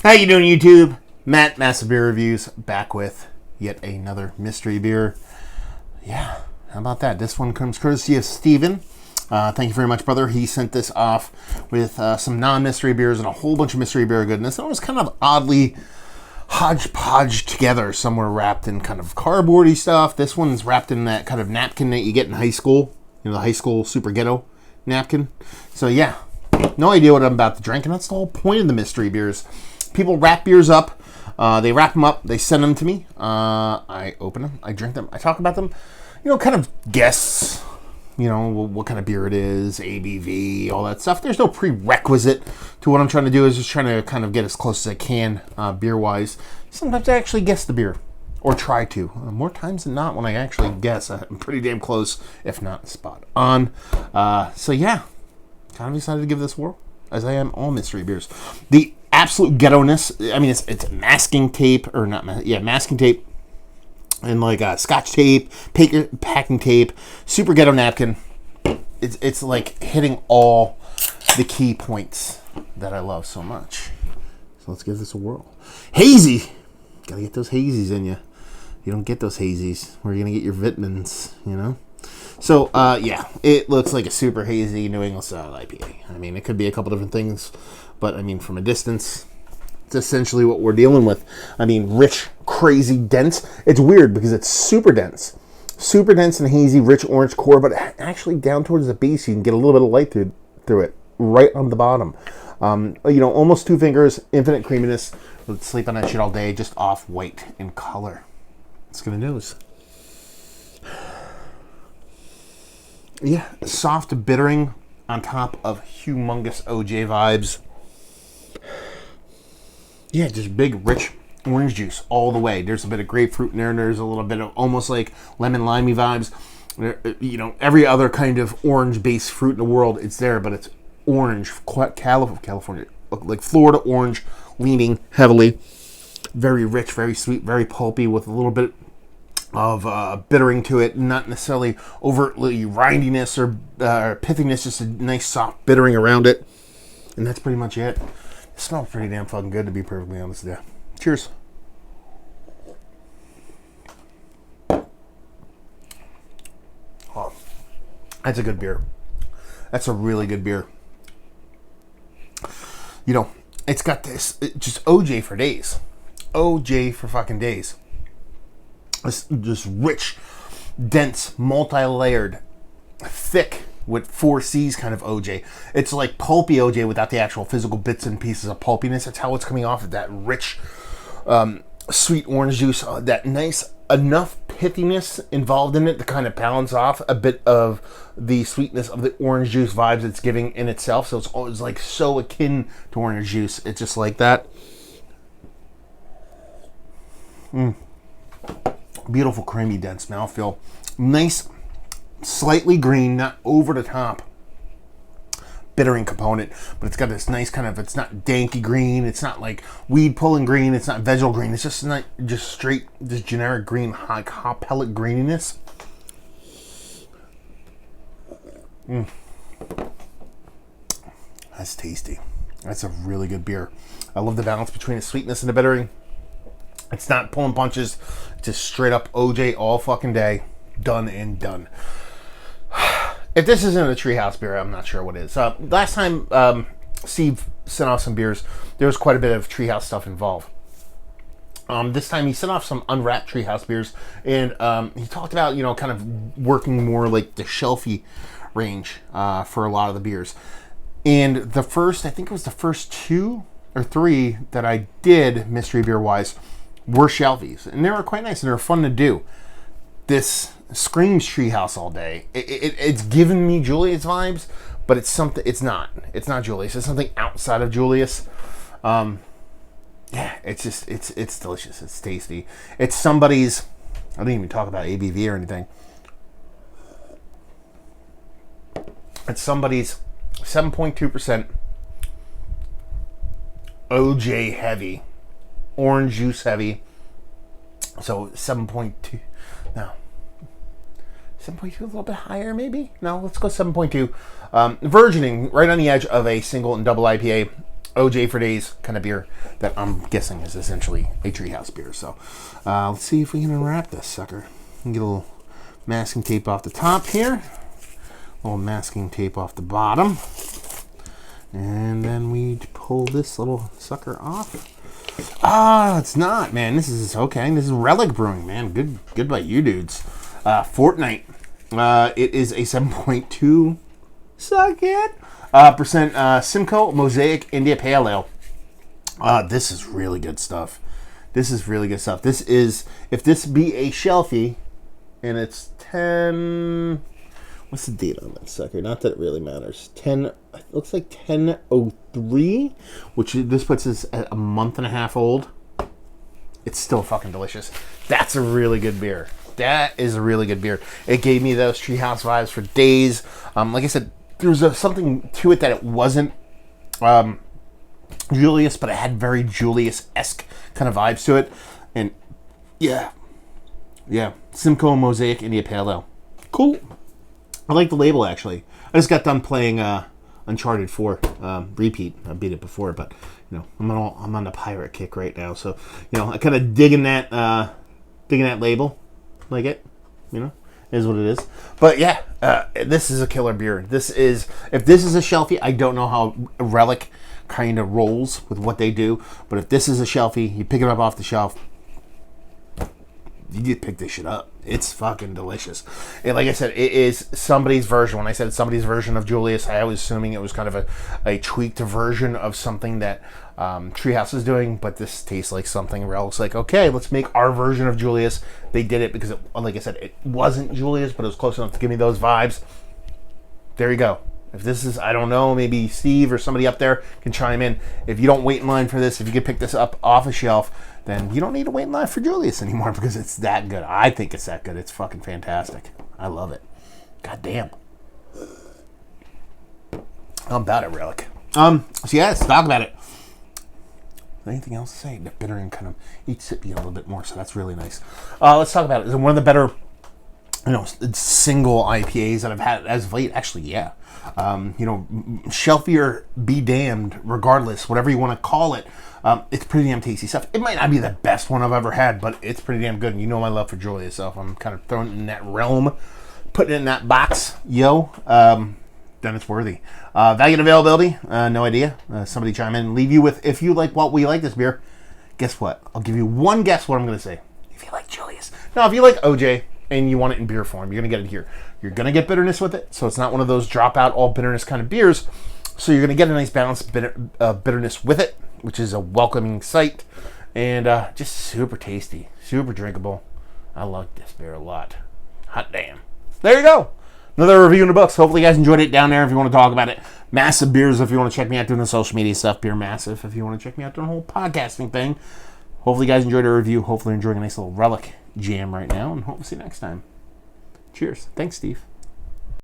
How you doing, YouTube? Matt, Massive Beer Reviews, back with yet another mystery beer. Yeah, how about that? This one comes courtesy of Steven. Thank you very much, brother. He sent this off with some non-mystery beers and a whole bunch of mystery beer goodness. And it was kind of oddly hodgepodge together. Some were wrapped in kind of cardboardy stuff. This one's wrapped in that kind of napkin that you get in high school. You know, the high school super ghetto napkin. So yeah, no idea what I'm about to drink. And that's the whole point of the mystery beers. People wrap beers up. They wrap them up. They send them to me. I open them. I drink them. I talk about them. You know, kind of guess, you know, what kind of beer it is, ABV, all that stuff. There's no prerequisite to what I'm trying to do. Is just trying to kind of get as close as I can beer-wise. Sometimes I actually guess the beer, or try to. More times than not, when I actually guess, I'm pretty damn close, if not spot on. So yeah, kind of excited to give this a whirl, as I am all mystery beers. The absolute ghetto-ness, I mean, it's masking tape, or not, masking tape, and like scotch tape, packing tape, super ghetto napkin. It's like hitting all the key points that I love so much. So let's give this a whirl. Hazy! Gotta get those hazies in you. You don't get those hazies, where you're gonna get your vitamins, you know? So, yeah, it looks like a super hazy New England style IPA. I mean, it could be a couple different things, but I mean, from a distance, it's essentially what we're dealing with. I mean, rich, crazy, dense. It's weird because it's super dense and hazy, rich orange core, but actually down towards the base, you can get a little bit of light through it, right on the bottom. You know, almost 2 fingers, infinite creaminess. Let's sleep on that shit all day, just off-white in color. Let's get into this. Yeah, soft bittering on top of humongous OJ vibes. Yeah, just big, rich orange juice all the way. There's a bit of grapefruit in there, and there's a little bit of almost like lemon-limey vibes. You know, every other kind of orange-based fruit in the world, it's there, but it's orange, California, like Florida orange, leaning heavily. Very rich, very sweet, very pulpy, with a little bit of bittering to it, not necessarily overtly rindiness or pithiness, just a nice soft bittering around it. And that's pretty much it. It smells pretty damn fucking good, to be perfectly honest with you. Cheers. Oh, that's a good beer. That's a really good beer. You know, it's got this, just OJ for days. OJ for fucking days. It's just rich, dense, multi-layered, thick, with 4 C's kind of OJ. It's like pulpy OJ without the actual physical bits and pieces of pulpiness. That's how it's coming off of that rich, sweet orange juice. That nice, enough pithiness involved in it to kind of balance off a bit of the sweetness of the orange juice vibes it's giving in itself. So it's always like so akin to orange juice. It's just like that. Beautiful, creamy, dense mouthfeel. Nice, slightly green, not over the top bittering component, but it's got this nice kind of, it's not danky green, it's not like weed pulling green, it's not vegetal green, it's just not just straight, just generic green, like hop pellet greeniness. That's tasty. That's a really good beer. I love the balance between the sweetness and the bittering. It's not pulling punches, it's just straight up OJ all fucking day, done and done. If this isn't a Treehouse beer, I'm not sure what is. Last time Steve sent off some beers, there was quite a bit of Treehouse stuff involved. This time he sent off some unwrapped Treehouse beers, and he talked about, you know, kind of working more like the shelfie range for a lot of the beers. And the first, I think it was the first 2 or 3 that I did mystery beer wise were shelfies, and they were quite nice and they were fun to do. This screams Treehouse all day. It's giving me Julius vibes, but it's something. It's not Julius. It's something outside of Julius. Yeah, it's just it's delicious. It's tasty. It's somebody's. I didn't even talk about ABV or anything. It's somebody's 7.2% OJ heavy, orange juice heavy. So 7.2. No. 7.2, a little bit higher maybe? No, let's go 7.2. Virgining, right on the edge of a single and double IPA. OJ for days kind of beer that I'm guessing is essentially a Treehouse beer. So let's see if we can unwrap this sucker. Get a little masking tape off the top here. A little masking tape off the bottom. And then we pull this little sucker off. It's not, man. This is okay. This is Relic Brewing, man. Good by you dudes. Fortnite. It is a 7.2 suck it percent Simcoe Mosaic India Pale Ale. This is really good stuff. This is if this be a shelfie, and it's 10. What's the date on that sucker? Not that it really matters. It looks like 10/03, which this puts us at a month and a half old. It's still fucking delicious. That's a really good beer. That is a really good beer. It gave me those Treehouse vibes for days. Like I said, there was something to it that it wasn't Julius, but it had very Julius-esque kind of vibes to it. And yeah. Simcoe Mosaic India Pale Ale. Cool. I like the label, actually. I just got done playing Uncharted 4 repeat. I beat it before, but I'm on the pirate kick right now. So I kind of digging that label, like it. Is what it is. But yeah, this is a killer beer. If this is a shelfie, I don't know how Relic kind of rolls with what they do. But if this is a shelfie, you pick it up off the shelf. You just pick this shit up. It's fucking delicious. And like I said, it is somebody's version. When I said somebody's version of Julius, I was assuming it was kind of a tweaked version of something that Treehouse is doing. But this tastes like something Relic's like, okay, let's make our version of Julius. They did it because, like I said, it wasn't Julius, but it was close enough to give me those vibes. There you go. If this is, I don't know, maybe Steve or somebody up there can chime in. If you don't wait in line for this, if you can pick this up off a shelf, then you don't need to wait in line for Julius anymore because it's that good. I think it's that good. It's fucking fantastic. I love it. God damn. I'm about it, Relic. So yeah, let's talk about it. Anything else to say? Bitter and kind of each sip you a little bit more, so that's really nice. Let's talk about it. Is it one of the better, single IPAs that I've had as of late? Actually, yeah. Shelfier be damned, regardless, whatever you want to call it. It's pretty damn tasty stuff. It might not be the best one I've ever had, but it's pretty damn good. And you know my love for Julius, so if I'm kind of throwing it in that realm, putting it in that box, then it's worthy. Value and availability, no idea. Somebody chime in and leave you with, if you like what we like this beer, guess what? I'll give you one guess what I'm going to say. If you like Julius. Now, if you like OJ and you want it in beer form, you're going to get it here. You're going to get bitterness with it, so it's not one of those drop out all bitterness kind of beers. So you're going to get a nice balanced bitterness with it, which is a welcoming sight, and just super tasty, super drinkable. I like this beer a lot. Hot damn. There you go. Another review in the books. Hopefully you guys enjoyed it down there if you want to talk about it. Massive Beers if you want to check me out doing the social media stuff. Beer Massive if you want to check me out doing the whole podcasting thing. Hopefully you guys enjoyed the review. Hopefully you're enjoying a nice little Relic jam right now, and hope to see you next time. Cheers. Thanks, Steve.